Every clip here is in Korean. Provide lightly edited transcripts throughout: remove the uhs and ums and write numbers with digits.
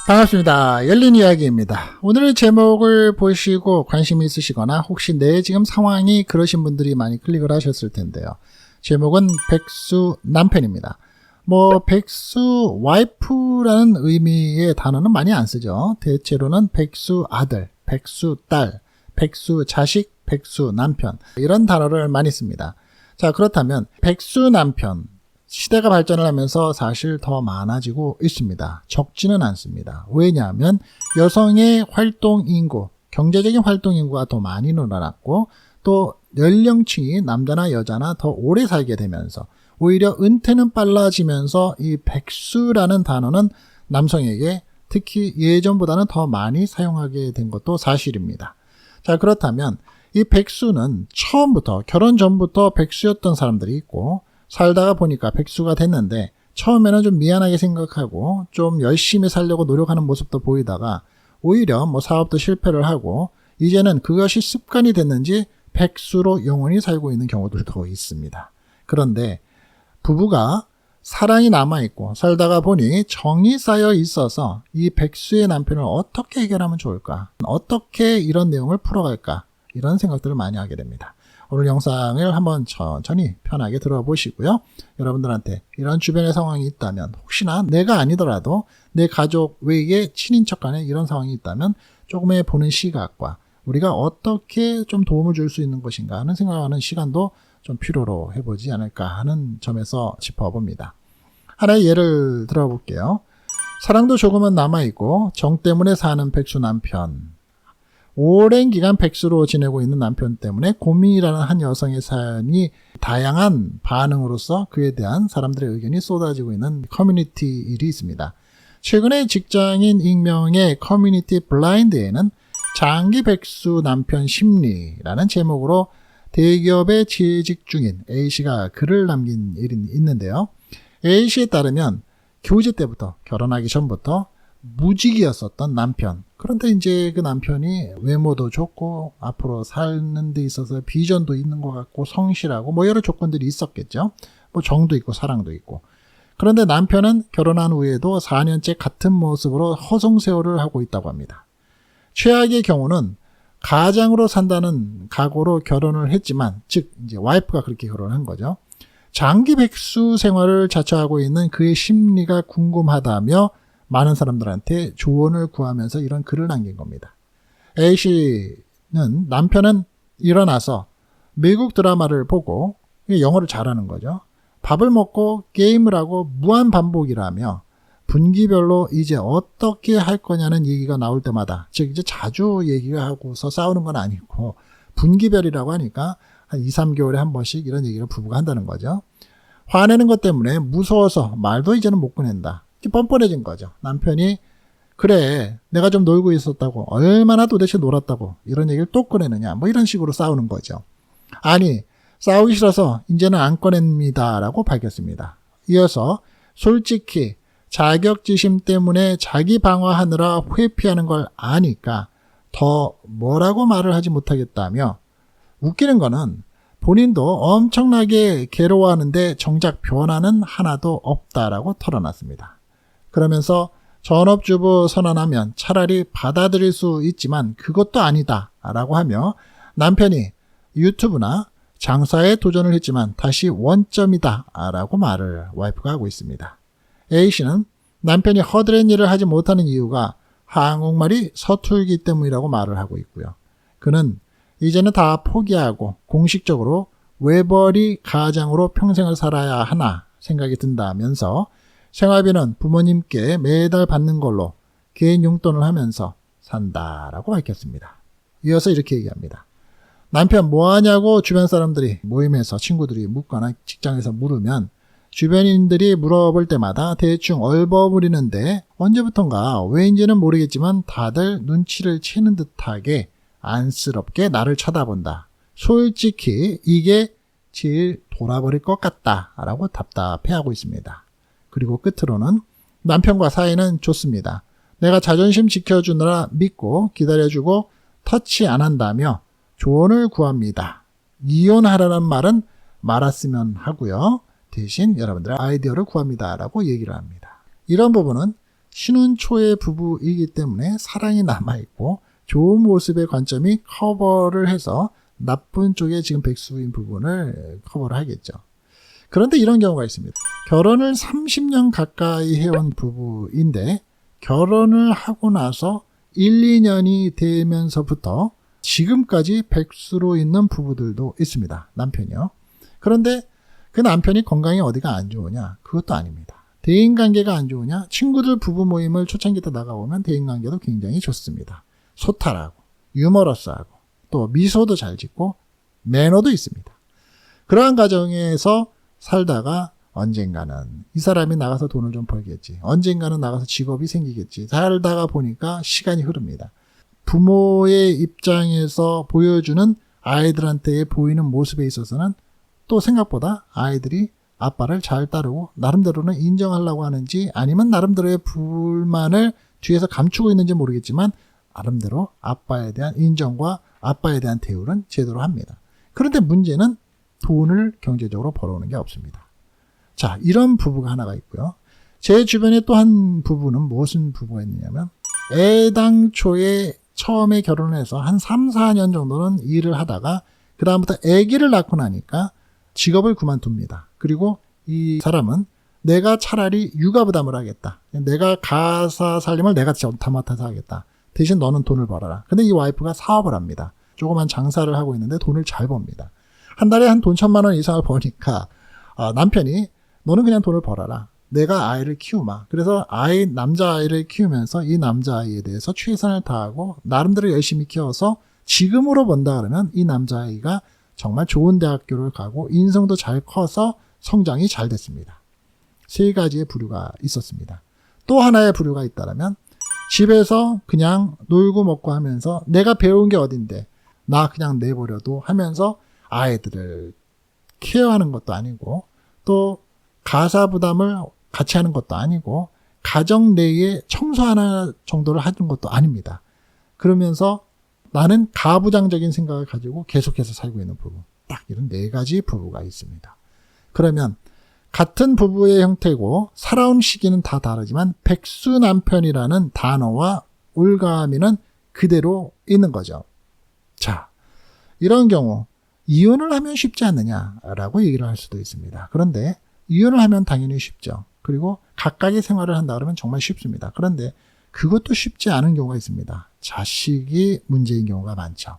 반갑습니다. 열린 이야기입니다. 오늘 제목을 보시고 관심 있으시거나 혹시 내 지금 상황이 그러신 분들이 많이 클릭을 하셨을 텐데요. 제목은 백수 남편입니다. 백수 와이프라는 의미의 단어는 많이 안 쓰죠. 대체로는 백수 아들, 백수 딸, 백수 자식, 백수 남편 이런 단어를 많이 씁니다. 자, 그렇다면 백수 남편 시대가 발전을 하면서 사실 더 많아지고 있습니다. 적지는 않습니다. 왜냐하면 여성의 활동 인구, 경제적인 활동 인구가 더 많이 늘어났고 또 연령층이 남자나 여자나 더 오래 살게 되면서 오히려 은퇴는 빨라지면서 이 백수라는 단어는 남성에게 특히 예전보다는 더 많이 사용하게 된 것도 사실입니다. 자, 그렇다면 이 백수는 처음부터 결혼 전부터 백수였던 사람들이 있고 살다가 보니까 백수가 됐는데 처음에는 좀 미안하게 생각하고 좀 열심히 살려고 노력하는 모습도 보이다가 오히려 사업도 실패를 하고 이제는 그것이 습관이 됐는지 백수로 영원히 살고 있는 경우들도 있습니다. 그런데 부부가 사랑이 남아있고 살다가 보니 정이 쌓여 있어서 이 백수의 남편을 어떻게 해결하면 좋을까? 어떻게 이런 내용을 풀어갈까? 이런 생각들을 많이 하게 됩니다. 오늘 영상을 한번 천천히 편하게 들어보시고요. 여러분들한테 이런 주변의 상황이 있다면 혹시나 내가 아니더라도 내 가족 외에 친인척 간에 이런 상황이 있다면 조금의 보는 시각과 우리가 어떻게 좀 도움을 줄 수 있는 것인가 하는 생각하는 시간도 좀 필요로 해보지 않을까 하는 점에서 짚어봅니다. 하나의 예를 들어볼게요. 사랑도 조금은 남아있고 정 때문에 사는 백수 남편. 오랜 기간 백수로 지내고 있는 남편 때문에 고민이라는 한 여성의 사연이 다양한 반응으로서 그에 대한 사람들의 의견이 쏟아지고 있는 커뮤니티 일이 있습니다. 최근에 직장인 익명의 커뮤니티 블라인드에는 장기 백수 남편 심리라는 제목으로 대기업에 재직 중인 A씨가 글을 남긴 일이 있는데요. A씨에 따르면 교제 때부터 결혼하기 전부터 무직이었었던 남편. 그런데 이제 그 남편이 외모도 좋고 앞으로 사는 데 있어서 비전도 있는 것 같고 성실하고 여러 조건들이 있었겠죠. 정도 있고 사랑도 있고. 그런데 남편은 결혼한 후에도 4년째 같은 모습으로 허송세월을 하고 있다고 합니다. 최악의 경우는 가장으로 산다는 각오로 결혼을 했지만, 즉 이제 와이프가 그렇게 결혼한 거죠. 장기 백수 생활을 자처하고 있는 그의 심리가 궁금하다며 많은 사람들한테 조언을 구하면서 이런 글을 남긴 겁니다. A씨는 남편은 일어나서 미국 드라마를 보고 영어를 잘하는 거죠. 밥을 먹고 게임을 하고 무한 반복이라며 분기별로 이제 어떻게 할 거냐는 얘기가 나올 때마다, 즉 이제 자주 얘기가 하고서 싸우는 건 아니고 분기별이라고 하니까 한 2, 3개월에 한 번씩 이런 얘기를 부부가 한다는 거죠. 화내는 것 때문에 무서워서 말도 이제는 못 꺼낸다. 뻔뻔해진 거죠. 남편이 그래 내가 좀 놀고 있었다고, 얼마나 도대체 놀았다고 이런 얘기를 또 꺼내느냐 이런 식으로 싸우는 거죠. 아니 싸우기 싫어서 이제는 안 꺼냅니다 라고 밝혔습니다. 이어서 솔직히 자격지심 때문에 자기 방어하느라 회피하는 걸 아니까 더 뭐라고 말을 하지 못하겠다며, 웃기는 거는 본인도 엄청나게 괴로워하는데 정작 변화는 하나도 없다라고 털어놨습니다. 그러면서 전업주부 선언하면 차라리 받아들일 수 있지만 그것도 아니다 라고 하며 남편이 유튜브나 장사에 도전을 했지만 다시 원점이다 라고 말을 와이프가 하고 있습니다. A씨는 남편이 허드렛 일을 하지 못하는 이유가 한국말이 서툴기 때문이라고 말을 하고 있고요. 그는 이제는 다 포기하고 공식적으로 외벌이 가장으로 평생을 살아야 하나 생각이 든다면서 생활비는 부모님께 매달 받는 걸로 개인 용돈을 하면서 산다라고 밝혔습니다. 이어서 이렇게 얘기합니다. 남편 뭐하냐고 주변 사람들이 모임에서 친구들이 묻거나 직장에서 물으면 주변인들이 물어볼 때마다 대충 얼버무리는데 언제부턴가 왜인지는 모르겠지만 다들 눈치를 채는 듯하게 안쓰럽게 나를 쳐다본다. 솔직히 이게 제일 돌아버릴 것 같다 라고 답답해하고 있습니다. 그리고 끝으로는 남편과 사이는 좋습니다. 내가 자존심 지켜주느라 믿고 기다려주고 터치 안 한다며 조언을 구합니다. 이혼하라는 말은 말았으면 하고요. 대신 여러분들의 아이디어를 구합니다 라고 얘기를 합니다. 이런 부분은 신혼 초의 부부이기 때문에 사랑이 남아있고 좋은 모습의 관점이 커버를 해서 나쁜 쪽에 지금 백수인 부분을 커버를 하겠죠. 그런데 이런 경우가 있습니다. 결혼을 30년 가까이 해온 부부인데 결혼을 하고 나서 1, 2년이 되면서부터 지금까지 백수로 있는 부부들도 있습니다. 남편이요. 그런데 그 남편이 건강이 어디가 안 좋으냐? 그것도 아닙니다. 대인관계가 안 좋으냐? 친구들 부부 모임을 초창기 때 나가보면 대인관계도 굉장히 좋습니다. 소탈하고 유머러스하고 또 미소도 잘 짓고 매너도 있습니다. 그러한 가정에서 살다가 언젠가는 이 사람이 나가서 돈을 좀 벌겠지. 언젠가는 나가서 직업이 생기겠지. 살다가 보니까 시간이 흐릅니다. 부모의 입장에서 보여주는 아이들한테 보이는 모습에 있어서는 또 생각보다 아이들이 아빠를 잘 따르고 나름대로는 인정하려고 하는지 아니면 나름대로의 불만을 뒤에서 감추고 있는지 모르겠지만 나름대로 아빠에 대한 인정과 아빠에 대한 대우는 제대로 합니다. 그런데 문제는 돈을 경제적으로 벌어오는 게 없습니다. 자, 이런 부부가 하나가 있고요. 제 주변에 또 한 부부는 무슨 부부가 있느냐면 애당초에 처음에 결혼을 해서 한 3, 4년 정도는 일을 하다가 그 다음부터 아기를 낳고 나니까 직업을 그만둡니다. 그리고 이 사람은 내가 차라리 육아 부담을 하겠다. 내가 가사 살림을 내가 다 맡아서 하겠다. 대신 너는 돈을 벌어라. 근데 이 와이프가 사업을 합니다. 조그만 장사를 하고 있는데 돈을 잘 법니다. 한 달에 한 돈 1,000만 원 이상을 버니까 남편이 너는 그냥 돈을 벌어라. 내가 아이를 키우마. 그래서 남자아이를 키우면서 이 남자아이에 대해서 최선을 다하고 나름대로 열심히 키워서 지금으로 번다 그러면 이 남자아이가 정말 좋은 대학교를 가고 인성도 잘 커서 성장이 잘 됐습니다. 3가지의 부류가 있었습니다. 또 하나의 부류가 있다면 집에서 그냥 놀고 먹고 하면서 내가 배운 게 어딘데 나 그냥 내버려도 하면서 아이들을 케어하는 것도 아니고 또 가사 부담을 같이 하는 것도 아니고 가정 내에 청소 하나 정도를 하는 것도 아닙니다. 그러면서 나는 가부장적인 생각을 가지고 계속해서 살고 있는 부부. 딱 이런 4가지 부부가 있습니다. 그러면 같은 부부의 형태고 살아온 시기는 다 다르지만 백수 남편이라는 단어와 올가미는 그대로 있는 거죠. 자, 이런 경우 이혼을 하면 쉽지 않느냐라고 얘기를 할 수도 있습니다. 그런데 이혼을 하면 당연히 쉽죠. 그리고 각각의 생활을 한다 그러면 정말 쉽습니다. 그런데 그것도 쉽지 않은 경우가 있습니다. 자식이 문제인 경우가 많죠.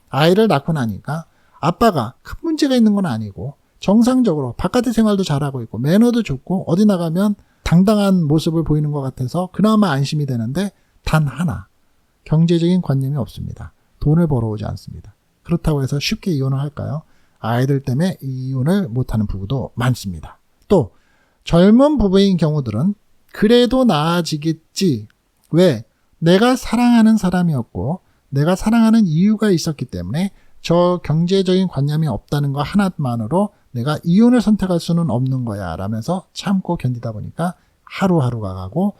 아이를 낳고 나니까 아빠가 큰 문제가 있는 건 아니고 정상적으로 바깥의 생활도 잘하고 있고 매너도 좋고 어디 나가면 당당한 모습을 보이는 것 같아서 그나마 안심이 되는데 단 하나 경제적인 관념이 없습니다. 돈을 벌어오지 않습니다. 그렇다고 해서 쉽게 이혼을 할까요? 아이들 때문에 이혼을 못하는 부부도 많습니다. 또 젊은 부부인 경우들은 그래도 나아지겠지. 왜? 내가 사랑하는 사람이었고 내가 사랑하는 이유가 있었기 때문에 저 경제적인 관념이 없다는 거 하나만으로 내가 이혼을 선택할 수는 없는 거야 라면서 참고 견디다 보니까 하루하루가 가고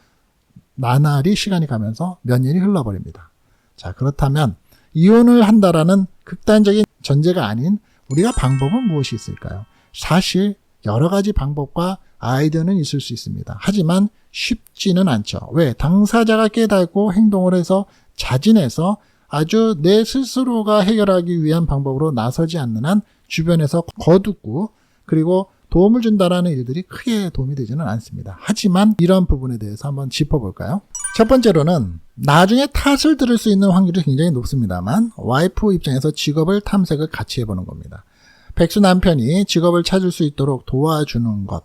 나날이 시간이 가면서 몇 년이 흘러버립니다. 자, 그렇다면 이혼을 한다라는 극단적인 전제가 아닌 우리가 방법은 무엇이 있을까요? 사실 여러 가지 방법과 아이디어는 있을 수 있습니다. 하지만 쉽지는 않죠. 왜? 당사자가 깨닫고 행동을 해서 자진해서 아주 내 스스로가 해결하기 위한 방법으로 나서지 않는 한 주변에서 거두고 그리고 도움을 준다라는 일들이 크게 도움이 되지는 않습니다. 하지만 이런 부분에 대해서 한번 짚어볼까요? 첫 번째로는 나중에 탓을 들을 수 있는 확률이 굉장히 높습니다만 와이프 입장에서 직업을 탐색을 같이 해보는 겁니다. 백수 남편이 직업을 찾을 수 있도록 도와주는 것,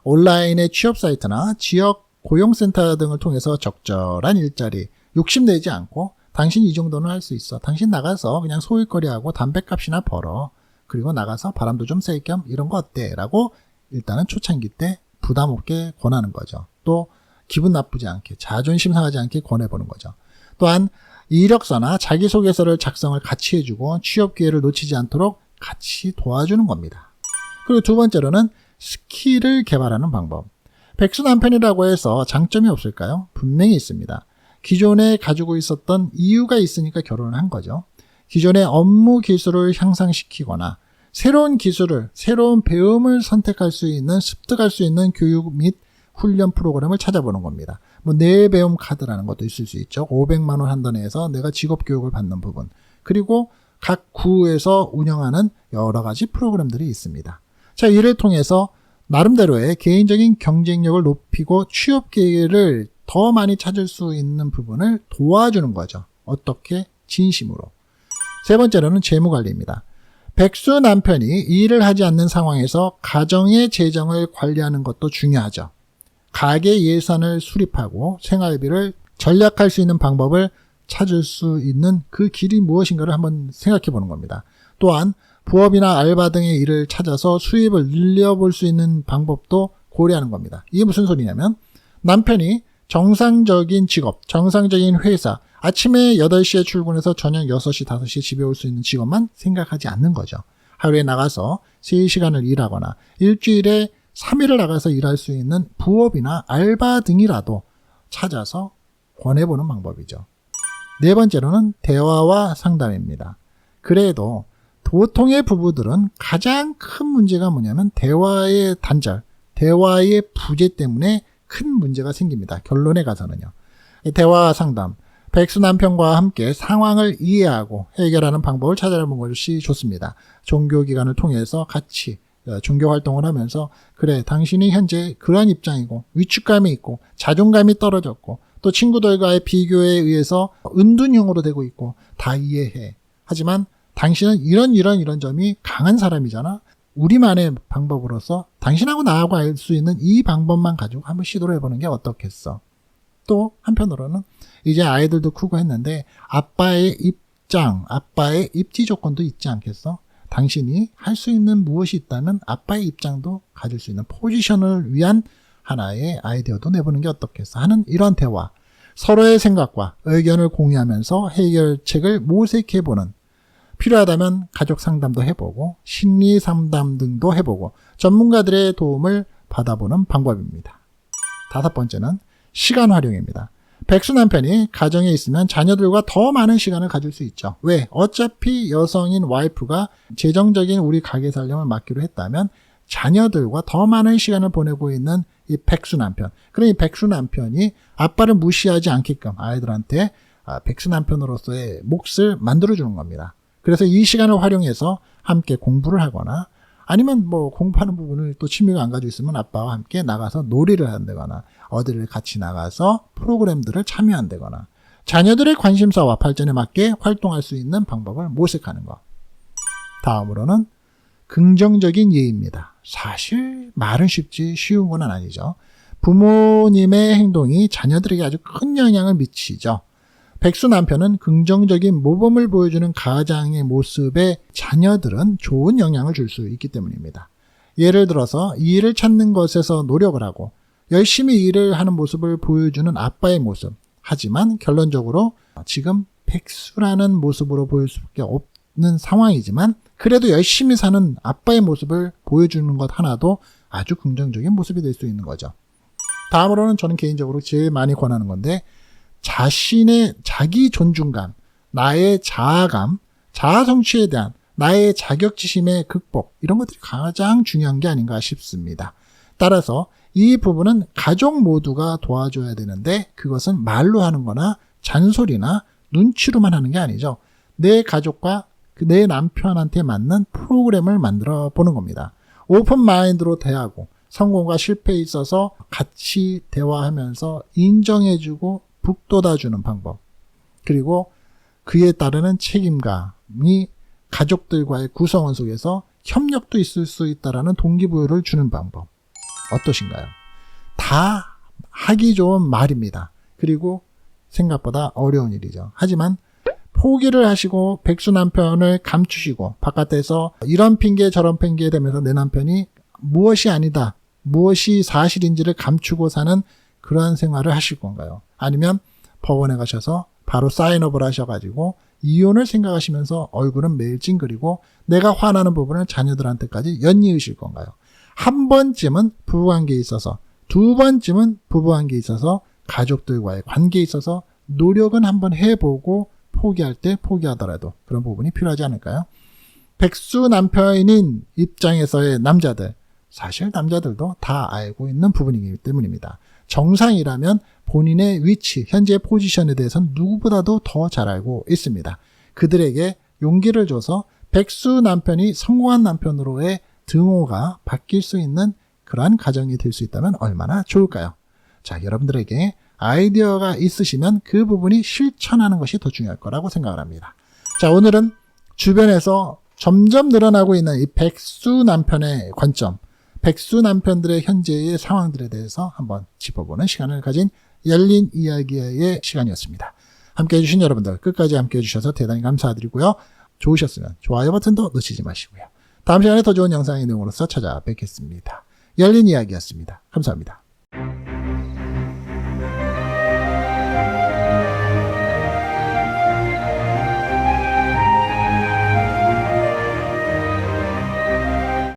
온라인의 취업 사이트나 지역 고용센터 등을 통해서 적절한 일자리, 욕심내지 않고 당신 이 정도는 할 수 있어. 당신 나가서 그냥 소일거리하고 담배값이나 벌어. 그리고 나가서 바람도 좀 쐴 겸 이런 거 어때? 라고 일단은 초창기 때 부담 없게 권하는 거죠. 또 기분 나쁘지 않게 자존심 상하지 않게 권해보는 거죠. 또한 이력서나 자기소개서를 작성을 같이 해주고 취업 기회를 놓치지 않도록 같이 도와주는 겁니다. 그리고 두 번째로는 스킬을 개발하는 방법. 백수 남편이라고 해서 장점이 없을까요? 분명히 있습니다. 기존에 가지고 있었던 이유가 있으니까 결혼을 한 거죠. 기존의 업무 기술을 향상시키거나 새로운 기술을, 새로운 배움을 선택할 수 있는, 습득할 수 있는 교육 및 훈련 프로그램을 찾아보는 겁니다. 뭐 내배움 카드라는 것도 있을 수 있죠. 500만 원 한도 내에서 내가 직업 교육을 받는 부분. 그리고 각 구에서 운영하는 여러 가지 프로그램들이 있습니다. 자, 이를 통해서 나름대로의 개인적인 경쟁력을 높이고 취업 기회를 더 많이 찾을 수 있는 부분을 도와주는 거죠. 어떻게? 진심으로. 세 번째로는 재무관리입니다. 백수 남편이 일을 하지 않는 상황에서 가정의 재정을 관리하는 것도 중요하죠. 가계 예산을 수립하고 생활비를 절약할 수 있는 방법을 찾을 수 있는 그 길이 무엇인가를 한번 생각해 보는 겁니다. 또한 부업이나 알바 등의 일을 찾아서 수입을 늘려볼 수 있는 방법도 고려하는 겁니다. 이게 무슨 소리냐면 남편이 정상적인 직업, 정상적인 회사, 아침에 8시에 출근해서 저녁 6시, 5시에 집에 올 수 있는 직업만 생각하지 않는 거죠. 하루에 나가서 3시간을 일하거나 일주일에 3일을 나가서 일할 수 있는 부업이나 알바 등이라도 찾아서 권해보는 방법이죠. 네 번째로는 대화와 상담입니다. 그래도 보통의 부부들은 가장 큰 문제가 뭐냐면 대화의 단절, 대화의 부재 때문에 큰 문제가 생깁니다. 결론에 가서는요. 대화 상담, 백수 남편과 함께 상황을 이해하고 해결하는 방법을 찾아보는 것이 좋습니다. 종교기관을 통해서 같이 종교활동을 하면서 그래, 당신이 현재 그러한 입장이고 위축감이 있고 자존감이 떨어졌고 또 친구들과의 비교에 의해서 은둔형으로 되고 있고 다 이해해. 하지만 당신은 이런 점이 강한 사람이잖아. 우리만의 방법으로서 당신하고 나하고 알 수 있는 이 방법만 가지고 한번 시도를 해보는 게 어떻겠어. 또 한편으로는 이제 아이들도 크고 했는데 아빠의 입장, 아빠의 입지 조건도 있지 않겠어? 당신이 할 수 있는 무엇이 있다면 아빠의 입장도 가질 수 있는 포지션을 위한 하나의 아이디어도 내보는 게 어떻겠어 하는 이런 대화. 서로의 생각과 의견을 공유하면서 해결책을 모색해보는, 필요하다면 가족 상담도 해보고 심리 상담 등도 해보고 전문가들의 도움을 받아보는 방법입니다. 다섯 번째는 시간 활용입니다. 백수 남편이 가정에 있으면 자녀들과 더 많은 시간을 가질 수 있죠. 왜? 어차피 여성인 와이프가 재정적인 우리 가게 살림을 맡기로 했다면 자녀들과 더 많은 시간을 보내고 있는 이 백수 남편. 그러니 백수 남편이 아빠를 무시하지 않게끔 아이들한테 백수 남편으로서의 몫을 만들어주는 겁니다. 그래서 이 시간을 활용해서 함께 공부를 하거나 아니면 뭐 공부하는 부분을 또 취미가 안 가지고 있으면 아빠와 함께 나가서 놀이를 한다거나 어디를 같이 나가서 프로그램들을 참여한다거나 자녀들의 관심사와 발전에 맞게 활동할 수 있는 방법을 모색하는 것. 다음으로는 긍정적인 예입니다. 사실 말은 쉽지 쉬운 건 아니죠. 부모님의 행동이 자녀들에게 아주 큰 영향을 미치죠. 백수 남편은 긍정적인 모범을 보여주는 가장의 모습에 자녀들은 좋은 영향을 줄 수 있기 때문입니다. 예를 들어서 일을 찾는 것에서 노력을 하고 열심히 일을 하는 모습을 보여주는 아빠의 모습. 하지만 결론적으로 지금 백수라는 모습으로 보일 수밖에 없는 상황이지만 그래도 열심히 사는 아빠의 모습을 보여주는 것 하나도 아주 긍정적인 모습이 될 수 있는 거죠. 다음으로는 저는 개인적으로 제일 많이 권하는 건데 자신의 자기 존중감, 나의 자아감, 자아 성취에 대한 나의 자격지심의 극복 이런 것들이 가장 중요한 게 아닌가 싶습니다. 따라서 이 부분은 가족 모두가 도와줘야 되는데 그것은 말로 하는 거나 잔소리나 눈치로만 하는 게 아니죠. 내 가족과 내 남편한테 맞는 프로그램을 만들어 보는 겁니다. 오픈 마인드로 대하고 성공과 실패에 있어서 같이 대화하면서 인정해주고 북돋아주는 방법. 그리고 그에 따르는 책임감이 가족들과의 구성원 속에서 협력도 있을 수 있다라는 동기부여를 주는 방법. 어떠신가요? 다 하기 좋은 말입니다. 그리고 생각보다 어려운 일이죠. 하지만 포기를 하시고 백수 남편을 감추시고 바깥에서 이런 핑계 저런 핑계 대면서 내 남편이 무엇이 아니다, 무엇이 사실인지를 감추고 사는 그러한 생활을 하실 건가요? 아니면 법원에 가셔서 바로 사인업을 하셔가지고 이혼을 생각하시면서 얼굴은 매일 찡그리고 내가 화나는 부분을 자녀들한테까지 연이으실 건가요? 한 번쯤은 부부관계에 있어서, 두 번쯤은 부부관계에 있어서 가족들과의 관계에 있어서 노력은 한번 해보고 포기할 때 포기하더라도 그런 부분이 필요하지 않을까요? 백수 남편인 입장에서의 남자들, 사실 남자들도 다 알고 있는 부분이기 때문입니다. 정상이라면 본인의 위치, 현재 포지션에 대해서는 누구보다도 더 잘 알고 있습니다. 그들에게 용기를 줘서 백수 남편이 성공한 남편으로의 등호가 바뀔 수 있는 그러한 가정이 될 수 있다면 얼마나 좋을까요? 자, 여러분들에게 아이디어가 있으시면 그 부분이 실천하는 것이 더 중요할 거라고 생각을 합니다. 자, 오늘은 주변에서 점점 늘어나고 있는 이 백수 남편의 관점, 백수 남편들의 현재의 상황들에 대해서 한번 짚어보는 시간을 가진 열린 이야기의 시간이었습니다. 함께 해주신 여러분들 끝까지 함께 해주셔서 대단히 감사드리고요. 좋으셨으면 좋아요 버튼도 놓치지 마시고요. 다음 시간에 더 좋은 영상의 내용으로서 찾아뵙겠습니다. 열린 이야기였습니다. 감사합니다.